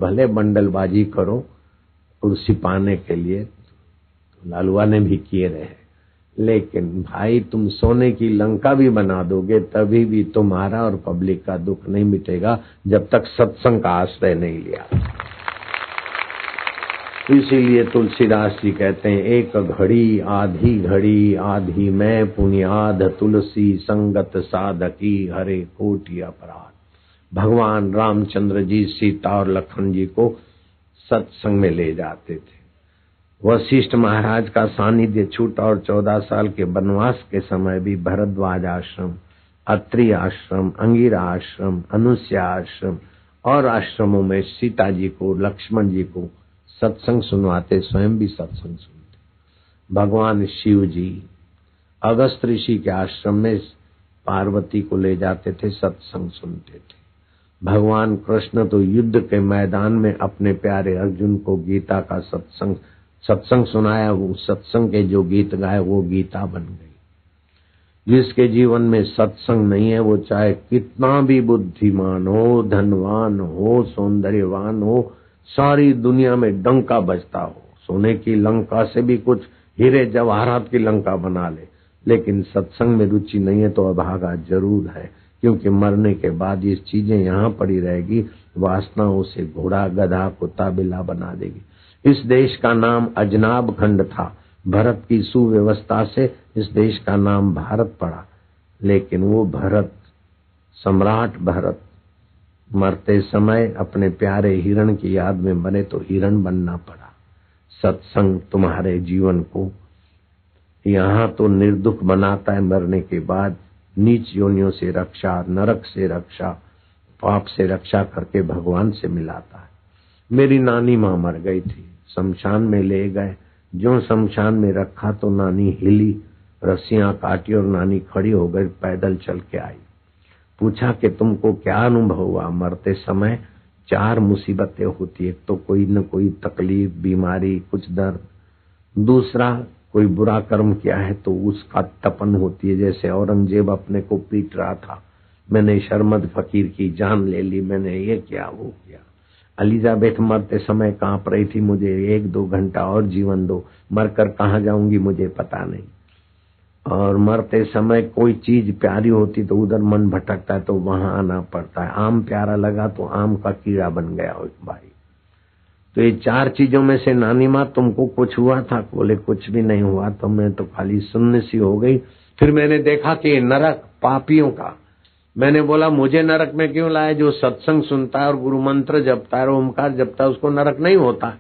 भले बंडलबाजी करो कुर्सी पाने के लिए, तो लालुआ ने भी किए रहे, लेकिन भाई तुम सोने की लंका भी बना दोगे तभी भी तुम्हारा और पब्लिक का दुख नहीं मिटेगा जब तक सत्संग का आश्रय नहीं लिया। इसीलिए तुलसीदास जी कहते हैं, एक घड़ी आधी मैं पुण्याध तुलसी संगत साधकी हरे कोटि अपराध। भगवान रामचंद्र जी सीता और लखन जी को सत्संग में ले जाते थे। वशिष्ठ महाराज का सानिध्य छूटा और 14 साल के वनवास के समय भी भरद्वाज आश्रम, अत्रि आश्रम, अंगिरा आश्रम, अनुस्या आश्रम और आश्रमों में सीता जी को, लक्ष्मण जी को सत्संग सुनवाते, स्वयं भी सत्संग सुनते। भगवान शिव जी अगस्त ऋषि के आश्रम में पार्वती को ले जाते थे, सत्संग सुनते थे। भगवान कृष्ण तो युद्ध के मैदान में अपने प्यारे अर्जुन को गीता का सत्संग सुनाया। वो सत्संग के जो गीत गाए वो गीता बन गई। जिसके जीवन में सत्संग नहीं है वो चाहे कितना भी बुद्धिमान हो, धनवान हो, सौंदर्यवान हो, सारी दुनिया में डंका बजता हो, सोने की लंका से भी कुछ हीरे जवाहरात की लंका बना ले, लेकिन सत्संग में रुचि नहीं है तो अभागा जरूर है। क्योंकि मरने के बाद ये चीजें यहाँ पड़ी रहेगी, वासनाओं से घोड़ा, गधा, कुत्ता, बिल्ला बना देगी। इस देश का नाम अजनाब खंड था, भरत की सुव्यवस्था से इस देश का नाम भारत पड़ा, लेकिन वो भरत, सम्राट भरत मरते समय अपने प्यारे हिरण की याद में मरे तो हिरण बनना पड़ा। सत्संग तुम्हारे जीवन को यहाँ तो निर्दुख बनाता है, मरने के बाद नीच योनियों से रक्षा, नरक से रक्षा, पाप से रक्षा करके भगवान से मिलाता है। मेरी नानी माँ मर गई थी, शमशान में ले गए। जो शमशान में रखा तो नानी हिली, रस्सियां काटी और नानी खड़ी हो गई, पैदल चल के आई। पूछा कि तुमको क्या अनुभव हुआ? मरते समय 4 मुसीबतें होती है, एक तो कोई न कोई तकलीफ, बीमारी, कुछ दर्द, दूसरा कोई बुरा कर्म किया है तो उसका तपन होती है, जैसे औरंगजेब अपने को पीट रहा था, मैंने शर्मद फकीर की जान ले ली, मैंने ये किया वो किया। एलिजाबेथ मरते समय कांप रही थी, मुझे 1-2 घंटा और जीवन दो, मरकर कहाँ जाऊंगी मुझे पता नहीं। और मरते समय कोई चीज प्यारी होती तो उधर मन भटकता है तो वहां आना पड़ता है। आम प्यारा लगा तो आम का कीड़ा बन गया हो भाई। तो ये 4 चीजों में से नानी माँ तुमको कुछ हुआ था? बोले कुछ भी नहीं हुआ, तो मैं तो खाली सुनने सी हो गई। फिर मैंने देखा कि नरक पापियों का। मैंने बोला मुझे नरक में क्यों लाए? जो सत्संग सुनता है और गुरु मंत्र जपता है, ओमकार जपता है, उसको नरक नहीं होता,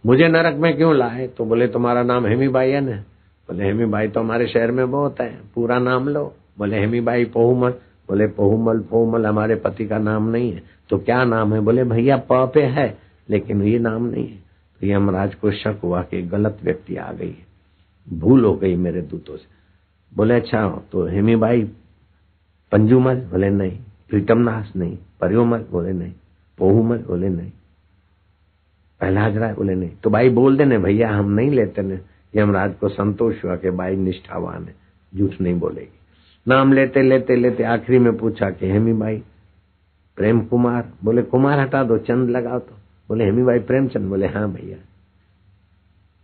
मुझे नरक में क्यों लाए? तो बोले तुम्हारा नाम हेमी बाई है ना? बोले हेमी बाई तो हमारे शहर में बहुत है, पूरा नाम लो। बोले हेमी बाई पोहुमल। बोले पोहुमल हमारे पति का नाम नहीं है, तो क्या नाम है? बोले भैया प पे है लेकिन ये नाम नहीं है। तो यमराज को शक हुआ कि गलत व्यक्ति आ गई है, भूल हो गई मेरे दूतों से। बोले अच्छा तो हेमी बाई पंजुमल? बोले नहीं। प्रीतमनाथ? नहीं। परियोमल? बोले नहीं। पोहुमल? बोले नहीं। प्रहलाद राय? बोले नहीं। तो भाई बोल देने भैया हम नहीं लेते ने। यमराज को संतोष हुआ कि बाई निष्ठावान है, झूठ नहीं बोलेगी। नाम लेते लेते लेते आखिरी में पूछा कि हेमी बाई प्रेम कुमार? बोले कुमार हटा दो, चंद लगाओ। तो बोले हेमी बाई प्रेमचंद? बोले हाँ भैया।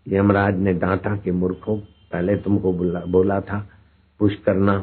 यमराज ने डांटा कि मूर्खों, पहले तुमको बोला था पुष्करना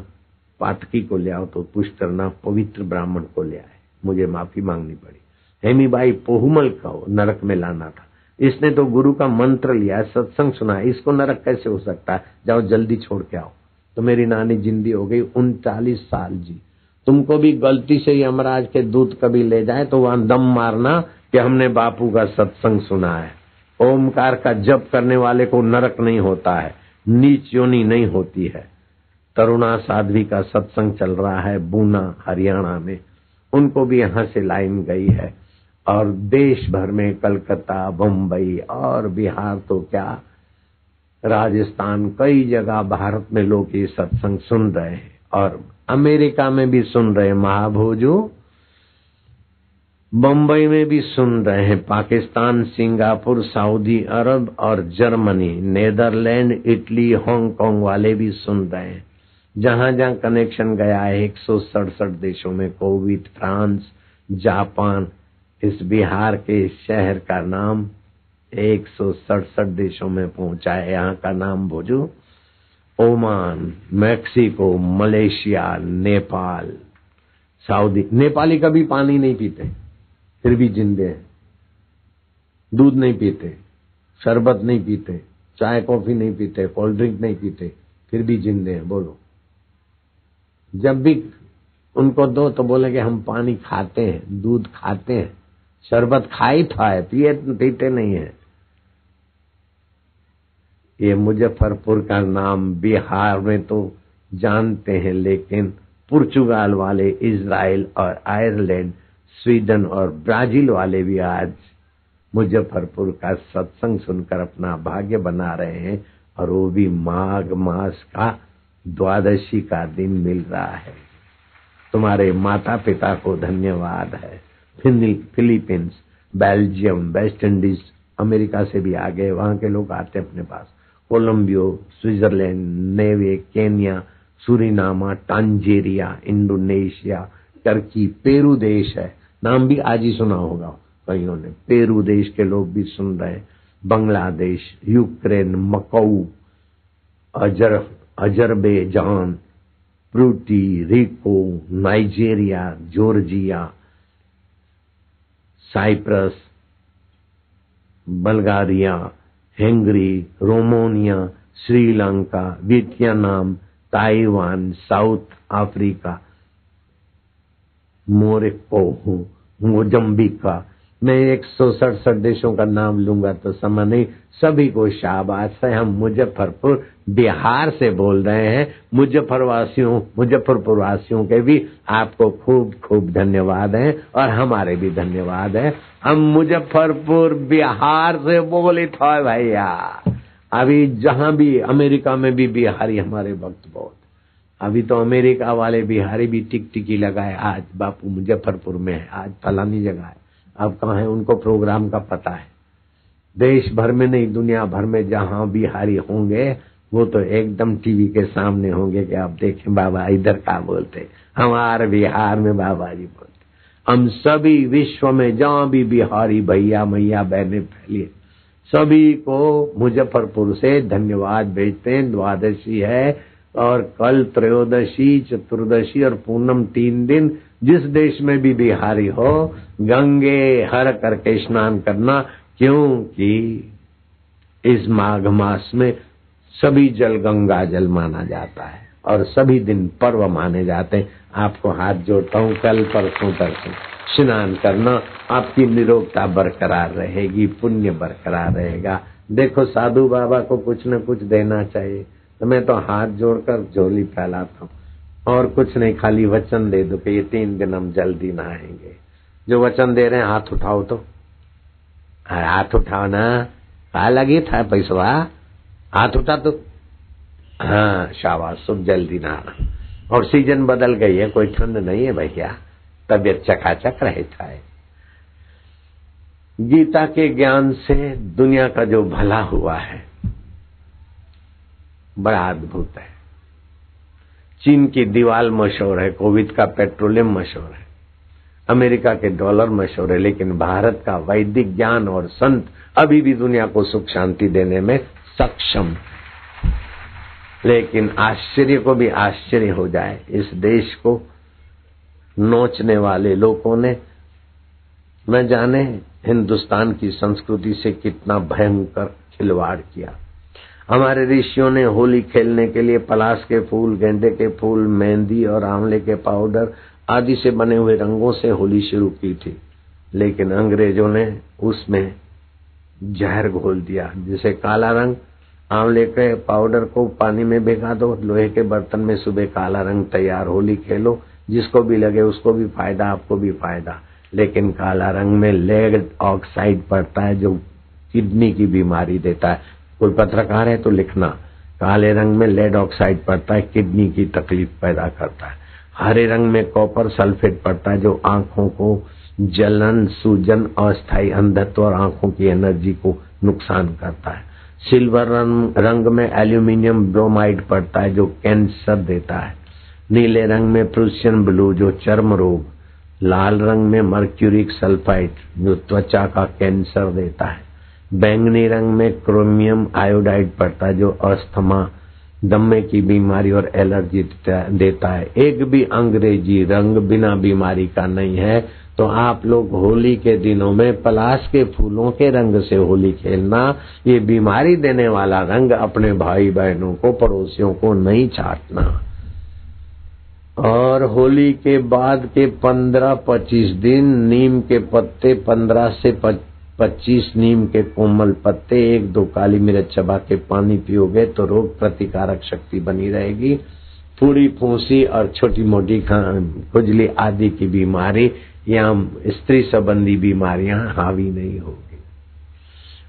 पातकी को ले आओ, तो पुष्करना पवित्र ब्राह्मण को ले आए, मुझे माफी मांगनी पड़ी। हेमी बाई पोहुमल को नरक में लाना था, इसने तो गुरु का मंत्र लिया, सत्संग सुना, इसको नरक कैसे हो सकता है? जाओ जल्दी छोड़ के आओ। तो मेरी नानी जिंदी हो गई 39 साल जी। तुमको भी गलती से यमराज के दूत कभी ले जाए तो वहां दम मारना कि हमने बापू का सत्संग सुना है। ओमकार का जप करने वाले को नरक नहीं होता है, नीच योनि नहीं होती है। तरुणा साध्वी का सत्संग चल रहा है बूना हरियाणा में, उनको भी यहाँ से लाइन गई है। और देश भर में कलकत्ता, बम्बई और बिहार तो क्या राजस्थान, कई जगह भारत में लोग ये सत्संग सुन रहे हैं और अमेरिका में भी सुन रहे हैं, महाभोजू बम्बई में भी सुन रहे हैं, पाकिस्तान, सिंगापुर, सऊदी अरब और जर्मनी, नेदरलैंड, इटली, हांगकांग वाले भी सुन रहे हैं। जहां जहां कनेक्शन गया है 167 देशों में, कुवैत, फ्रांस, जापान, इस बिहार के इस शहर का नाम 167 देशों में पहुंचा है। यहाँ का नाम Bhoju, Oman, Mexico, Malaysia, Nepal, Saudi. Nepali कभी पानी नहीं पीते फिर भी जिंदे हैं, दूध नहीं पीते, शरबत नहीं पीते, चाय कॉफी नहीं पीते, कोल्ड ड्रिंक नहीं पीते, फिर भी जिंदे हैं। बोलो, जब भी उनको दो तो बोलेंगे हम पानी खाते हैं, दूध खाते हैं, शरबत खाई था है, पीते नहीं है। ये मुजफ्फरपुर का नाम बिहार में तो जानते हैं, लेकिन पुर्तगाल वाले, इजराइल और आयरलैंड, स्वीडन और ब्राजील वाले भी आज मुजफ्फरपुर का सत्संग सुनकर अपना भाग्य बना रहे हैं, और वो भी माघ मास का द्वादशी का दिन मिल रहा है। तुम्हारे माता पिता को धन्यवाद है। Philippines, Belgium, West Indies, America से भी आ गए, वहां के लोग आते अपने पास। कोलंबियो, स्विट्जरलैंड, नेवे, Kenya, Suriname, Tanzania, Indonesia, Turkey, Peru देश है, नाम भी आज ही सुना होगा कईयों ने। पेरू देश के लोग भी सुन रहे हैं। Bangladesh, Ukraine, Macau, Azerbaijan, Puerto Rico, Nigeria, Georgia, Cyprus, Bulgaria, Hungary, Romania, Sri Lanka, Vietnam, Taiwan, South Africa, Morocco, Mozambique. मैं 167 देशों का नाम लूंगा तो समय नहीं। सभी को शाबाश है। हम मुजफ्फरपुर बिहार से बोल रहे हैं। मुजफ्फरपुर वासियों के भी आपको खूब खूब धन्यवाद है, और हमारे भी धन्यवाद है। हम मुजफ्फरपुर बिहार से बोले थे भैया। अभी जहां भी, अमेरिका में भी बिहारी हमारे भक्त बहुत। अभी तो अमेरिका वाले बिहारी भी टिकटिकी लगाए, आज बापू मुजफ्फरपुर में है, आज फलानी जगह है। अब कहाँ है, उनको प्रोग्राम का पता है। देश भर में नहीं, दुनिया भर में जहां बिहारी होंगे वो तो एकदम टीवी के सामने होंगे कि आप देखें बाबा इधर का बोलते, हमारे बिहार में बाबा जी बोलते। हम सभी विश्व में जहां भी बिहारी भैया मैया बहने फैली, सभी को मुजफ्फरपुर से धन्यवाद भेजते हैं। द्वादशी है और कल त्रयोदशी, चतुर्दशी और पूनम 3 दिन। जिस देश में भी बिहारी हो, गंगे हर करके स्नान करना, क्योंकि इस माघ मास में सभी जल गंगा जल माना जाता है और सभी दिन पर्व माने जाते हैं। आपको हाथ जोड़ता हूँ, कल परसों तरसों स्नान करना, आपकी निरोगता बरकरार रहेगी, पुण्य बरकरार रहेगा। देखो, साधु बाबा को कुछ न कुछ देना चाहिए, तो मैं तो हाथ जोड़कर झोली फैलाता हूँ और कुछ नहीं, खाली वचन दे दो कि ये 3 दिन हम जल्दी नहाएंगे। जो वचन दे रहे हैं हाथ उठाओ, तो हाथ उठाओ ना, कहा लगी था पैसवा, हाथ उठा तो। हाँ शाबाश, सब जल्दी नहाना। और सीजन बदल गई है, कोई ठंड नहीं है भैया, तबीयत चकाचक रहता है। गीता के ज्ञान से दुनिया का जो भला हुआ है बड़ा अद्भुत है। चीन की दीवार मशहूर है, कोविड का पेट्रोलियम मशहूर है, अमेरिका के डॉलर मशहूर है, लेकिन भारत का वैदिक ज्ञान और संत अभी भी दुनिया को सुख शांति देने में सक्षम। लेकिन आश्चर्य को भी आश्चर्य हो जाए, इस देश को नोचने वाले लोगों ने न जाने हिंदुस्तान की संस्कृति से कितना भयंकर खिलवाड़ किया। हमारे ऋषियों ने होली खेलने के लिए पलाश के फूल, गेंदे के फूल, मेहंदी और आंवले के पाउडर आदि से बने हुए रंगों से होली शुरू की थी, लेकिन अंग्रेजों ने उसमें जहर घोल दिया। जिसे काला रंग, आंवले के पाउडर को पानी में भिगा दो, लोहे के बर्तन में सुबह काला रंग तैयार, होली खेलो, जिसको भी लगे उसको भी फायदा, आपको भी फायदा। लेकिन काला रंग में लेड ऑक्साइड पड़ता है जो किडनी की बीमारी देता है। कोई पत्रकार है तो लिखना, काले रंग में लेड ऑक्साइड पड़ता है, किडनी की तकलीफ पैदा करता है। हरे रंग में कॉपर सल्फेट पड़ता है जो आंखों को जलन, सूजन, अस्थायी अंधत्व और आंखों की एनर्जी को नुकसान करता है। सिल्वर रंग में एल्यूमिनियम ब्रोमाइड पड़ता है जो कैंसर देता है। नीले रंग में प्रूशियन ब्लू जो चर्म रोग, लाल रंग में मर्क्यूरिक सल्फाइड जो त्वचा का कैंसर देता है। बैंगनी रंग में क्रोमियम आयोडाइड पड़ता है जो अस्थमा, दम्मे की बीमारी और एलर्जी देता है। एक भी अंग्रेजी रंग बिना बीमारी का नहीं है। तो आप लोग होली के दिनों में पलाश के फूलों के रंग से होली खेलना, ये बीमारी देने वाला रंग अपने भाई बहनों को, पड़ोसियों को नहीं छाटना। और होली के बाद के 15-25 दिन नीम के पत्ते, 15 से 25 नीम के कोमल पत्ते, 1-2 काली मिर्च चबा के पानी पियोगे तो रोग प्रतिकारक शक्ति बनी रहेगी। पूरी फूंसी और छोटी मोटी खुजली आदि की बीमारी या स्त्री संबंधी बीमारियां हावी नहीं होगी।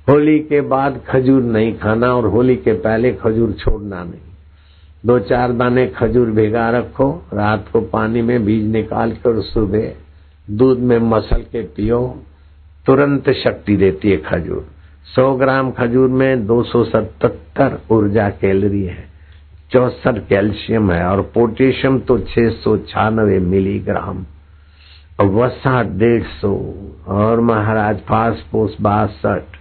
होली के बाद खजूर नहीं खाना और होली के पहले खजूर छोड़ना नहीं। 2-4 दाने खजूर भिगा रखो, रात को पानी में बीज निकाल कर सुबह दूध में मसल के पियो, तुरंत शक्ति देती है खजूर। 100 ग्राम खजूर में 277 ऊर्जा कैलोरी है, 64 कैल्शियम है और पोटेशियम तो 696 मिलीग्राम, वसा 150 और महाराज फास्फोरस 62,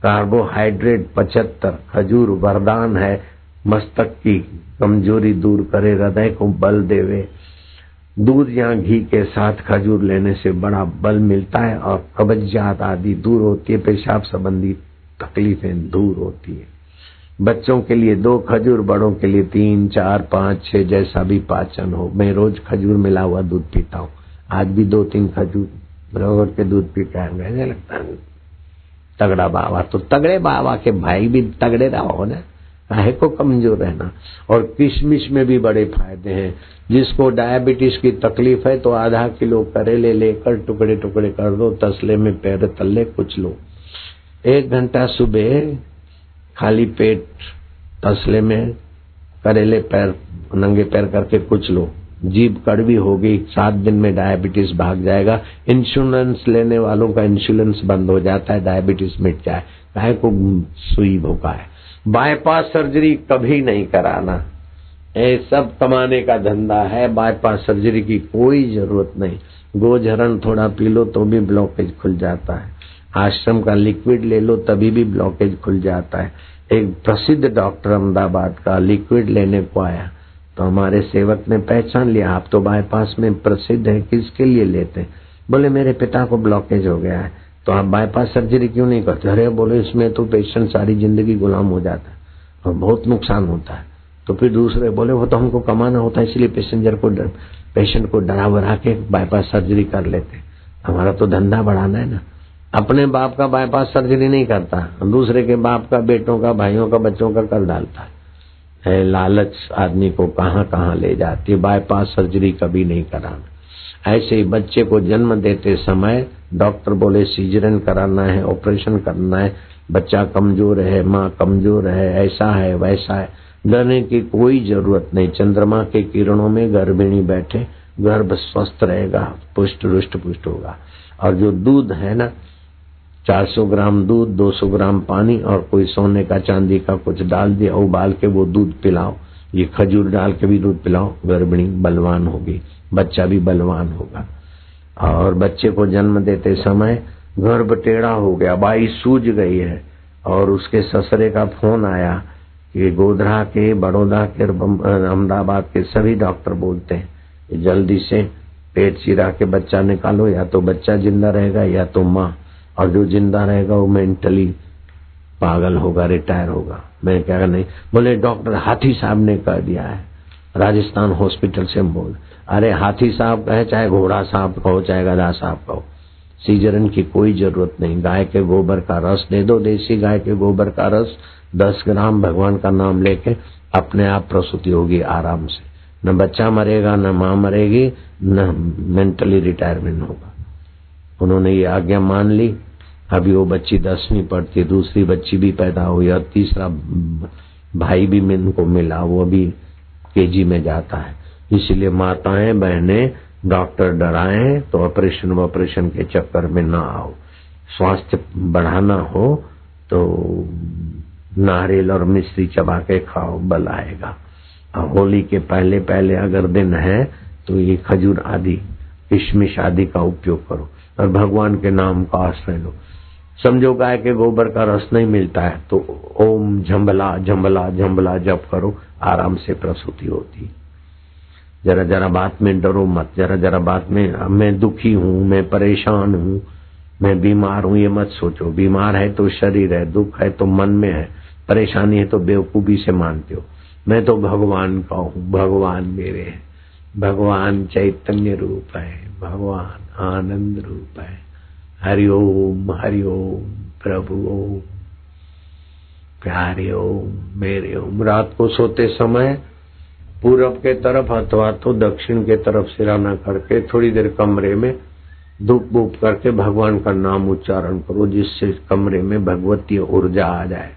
कार्बोहाइड्रेट 75। खजूर वरदान है, मस्तक की कमजोरी दूर करे, हृदय को बल देवे। दूध या घी के साथ खजूर लेने से बड़ा बल मिलता है और कब्जियत आदि दूर होती है, पेशाब संबंधी तकलीफें दूर होती है। बच्चों के लिए 2 खजूर, बड़ों के लिए 3, 4, 5, 6 जैसा भी पाचन हो। मैं रोज खजूर मिला हुआ दूध पीता हूँ, आज भी 2-3 खजूर रोज के दूध पी के मुझे लगता है तगड़ा बाबा। तो तगड़े बाबा के भाई भी तगड़े रहो ना, काहे को कमजोर रहना। और किशमिश में भी बड़े फायदे हैं। जिसको डायबिटीज की तकलीफ है तो आधा किलो करेले लेकर टुकड़े टुकड़े कर दो, तसले में पैर तले कुछ लो, 1 घंटा सुबह खाली पेट तसले में करेले पैर, नंगे पैर करके कुछ लो, जीभ कड़वी होगी, 7 दिन में डायबिटीज भाग जाएगा। इंश्योरेंस लेने वालों का इंश्योरेंस बंद हो जाता है, डायबिटीज मिट जाए। काहे को सुई भोका है। बाईपास सर्जरी कभी नहीं कराना, ये सब कमाने का धंधा है। बाईपास सर्जरी की कोई जरूरत नहीं। गोझरण थोड़ा पी लो तो भी ब्लॉकेज खुल जाता है। आश्रम का लिक्विड ले लो तभी भी ब्लॉकेज खुल जाता है। एक प्रसिद्ध डॉक्टर अहमदाबाद का लिक्विड लेने को आया तो हमारे सेवक ने पहचान लिया, आप तो बाईपास में प्रसिद्ध है, किसके लिए लेते? बोले मेरे पिता को ब्लॉकेज हो गया है। तो आप बाईपास सर्जरी क्यों नहीं करते? अरे बोले इसमें तो पेशेंट सारी जिंदगी गुलाम हो जाता है और बहुत नुकसान होता है। तो फिर दूसरे बोले वो तो हमको कमाना होता है इसलिए पेशेंट को डरा वरा के बाईपास सर्जरी कर लेते। हमारा तो धंधा बढ़ाना है ना। अपने बाप का बाईपास सर्जरी नहीं करता, दूसरे के बाप का, बेटों का, भाइयों का, बच्चों का कर डालता है। लालच आदमी को कहां कहां ले जाती है। बाईपास सर्जरी कभी नहीं कराना। ऐसे ही बच्चे को जन्म देते समय डॉक्टर बोले सीजरियन कराना है, ऑपरेशन करना है, बच्चा कमजोर है, माँ कमजोर है, ऐसा है वैसा है, डरने की कोई जरूरत नहीं। चंद्रमा के किरणों में गर्भिणी बैठे, गर्भ स्वस्थ रहेगा, पुष्ट रुष्ट पुष्ट होगा। और जो दूध है ना, 400 ग्राम दूध, 200 ग्राम पानी और कोई सोने का चांदी का कुछ डाल दिया, उबाल के वो दूध पिलाओ। ये खजूर डाल के भी दूध पिलाओ, गर्भिणी बलवान होगी, बच्चा भी बलवान होगा। और बच्चे को जन्म देते समय गर्भ टेढ़ा हो गया, बाई सूज गई है और उसके ससुरे का फोन आया कि गोधरा के, बड़ौदा के, अहमदाबाद के सभी डॉक्टर बोलते हैं जल्दी से पेट चिरा के बच्चा निकालो, या तो बच्चा जिंदा रहेगा या तो माँ, और जो जिंदा रहेगा वो मेंटली पागल होगा, रिटायर होगा। मैं क्या नहीं, बोले डॉक्टर हाथी साहब ने कह दिया है, राजस्थान हॉस्पिटल से बोल। अरे हाथी साहब कहे चाहे घोड़ा साहब कहो चाहे गधा साहब कहो, सीजरन की कोई जरूरत नहीं। गाय के गोबर का रस दे दो, देसी गाय के गोबर का रस 10 ग्राम, भगवान का नाम लेके अपने आप प्रसूति होगी आराम से। न बच्चा मरेगा, न माँ मरेगी, न मेंटली रिटायरमेंट होगा। उन्होंने ये आज्ञा मान ली। अभी वो बच्ची 10वीं पढ़ती, दूसरी बच्ची भी पैदा हुई और तीसरा भाई भी इनको मिला, वो अभी केजी में जाता है। इसलिए माताएं बहनें डॉक्टर डराएं तो ऑपरेशन के चक्कर में ना आओ। स्वास्थ्य बढ़ाना हो तो नारियल और मिश्री चबा के खाओ, बल आएगा। होली के पहले पहले अगर दिन है तो ये खजूर आदि किशमिश आदि का उपयोग करो और भगवान के नाम का आश्रय लो। समझो गाय के गोबर का रस नहीं मिलता है तो ओम झंबला झंबला झंबला जप करो, आराम से प्रसूति होती। जरा जरा बात में डरो मत, जरा जरा बात में मैं दुखी हूँ, मैं परेशान हूँ, मैं बीमार हूँ, ये मत सोचो। बीमार है तो शरीर है, दुख है तो मन में है, परेशानी है तो बेवकूफी से मानते हो। मैं तो भगवान का हूँ, भगवान मेरे है, भगवान चैतन्य रूप है, भगवान आनंद रूप है। हरिओम प्रभु ओम, प्यारे ओम, मेरे ओम। रात को सोते समय पूरब के तरफ अथवा तो दक्षिण के तरफ सिराना करके थोड़ी देर कमरे में धूप बूप करके भगवान का नाम उच्चारण करो, जिससे कमरे में भगवतीय ऊर्जा आ जाए।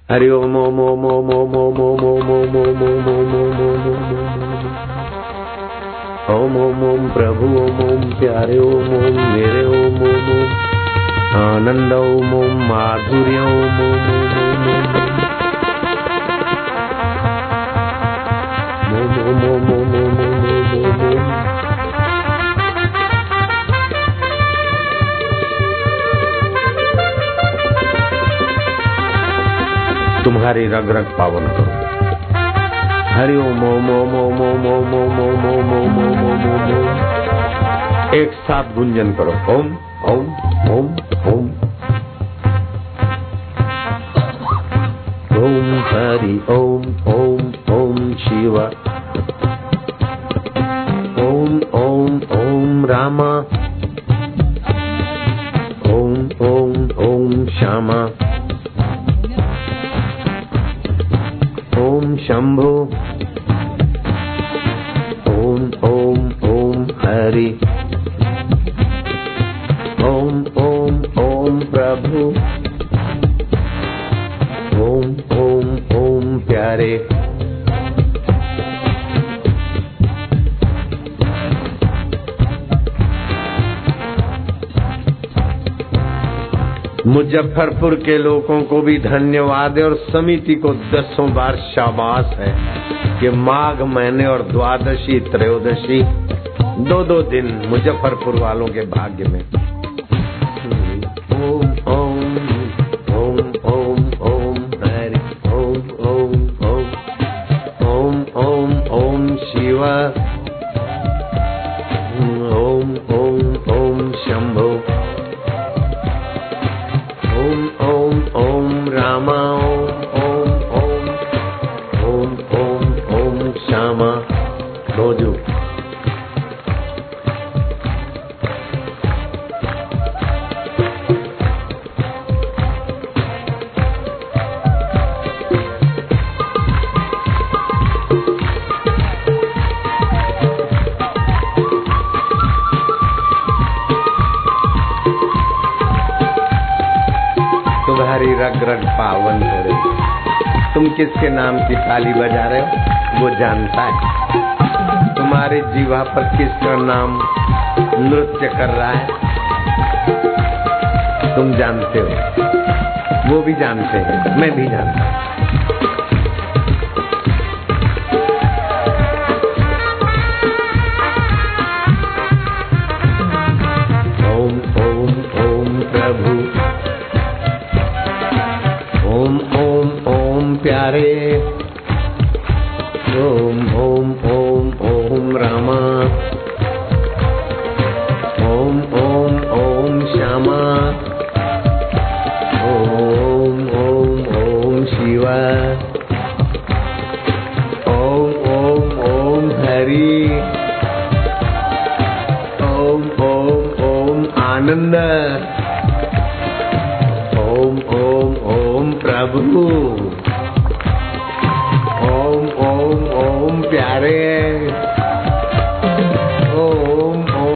हरि ओम ओम ओम ओम ओम ओम ओम ओम ओम ओम ओम ओम ओम ओम ओम प्रभु ओम ओम, प्यारे ओम ओम, मेरे ओम ओम ओम, आनंद ओम ओम, माधुर्य ओम ओम ओम ओम ओम ओम ओम। तुम्हारी रग रग पावन करो। हरि ओम ओम ओम ओम ओम ओम ओम ओम ओम ओम ओम ओम ओम। एक साथ गुंजन करो, ओम ओम ओम ओम ओम। हरि ओम ओम ओम शिव, ओम ओम ओम रामा, ओम ओम ओम श्यामा, ओम शंभो, ओम ओम ओम हरि, ओम ओम ओम प्रभु, ओम ओम ओम प्यारे। मुजफ्फरपुर के लोगों को भी धन्यवाद है और समिति को 10 बार शाबाश है कि माघ महीने और द्वादशी त्रयोदशी 2-2 दिन मुजफ्फरपुर वालों के भाग्य में। ओम ओम ओम ओम ओम हरि ओम ओम ओम ओम ओम ओम शिव, ओम ओम ओम शंभो, ओम ओम ओम रामा, ओम ओम ओम ओम ओम श्यामा। रोजू तुम्हारी रग रग पावन करे। तुम किसके नाम की ताली बजा रहे हो वो जानता है। तुम्हारे जीवा पर किसका नाम नृत्य कर रहा है तुम जानते हो, वो भी जानते हैं, मैं भी जानता हूँ। ओम ओम ओम प्रभु, ओम ओम ओम प्यारे, ओम ओम ओम ओम रामा, ओम ओम ओम श्यामा, ओम ओम ओम शिवा, ओम ओम ओम हरि, ओम ओम ओम आनंद, ओम ओम ओम प्रभु।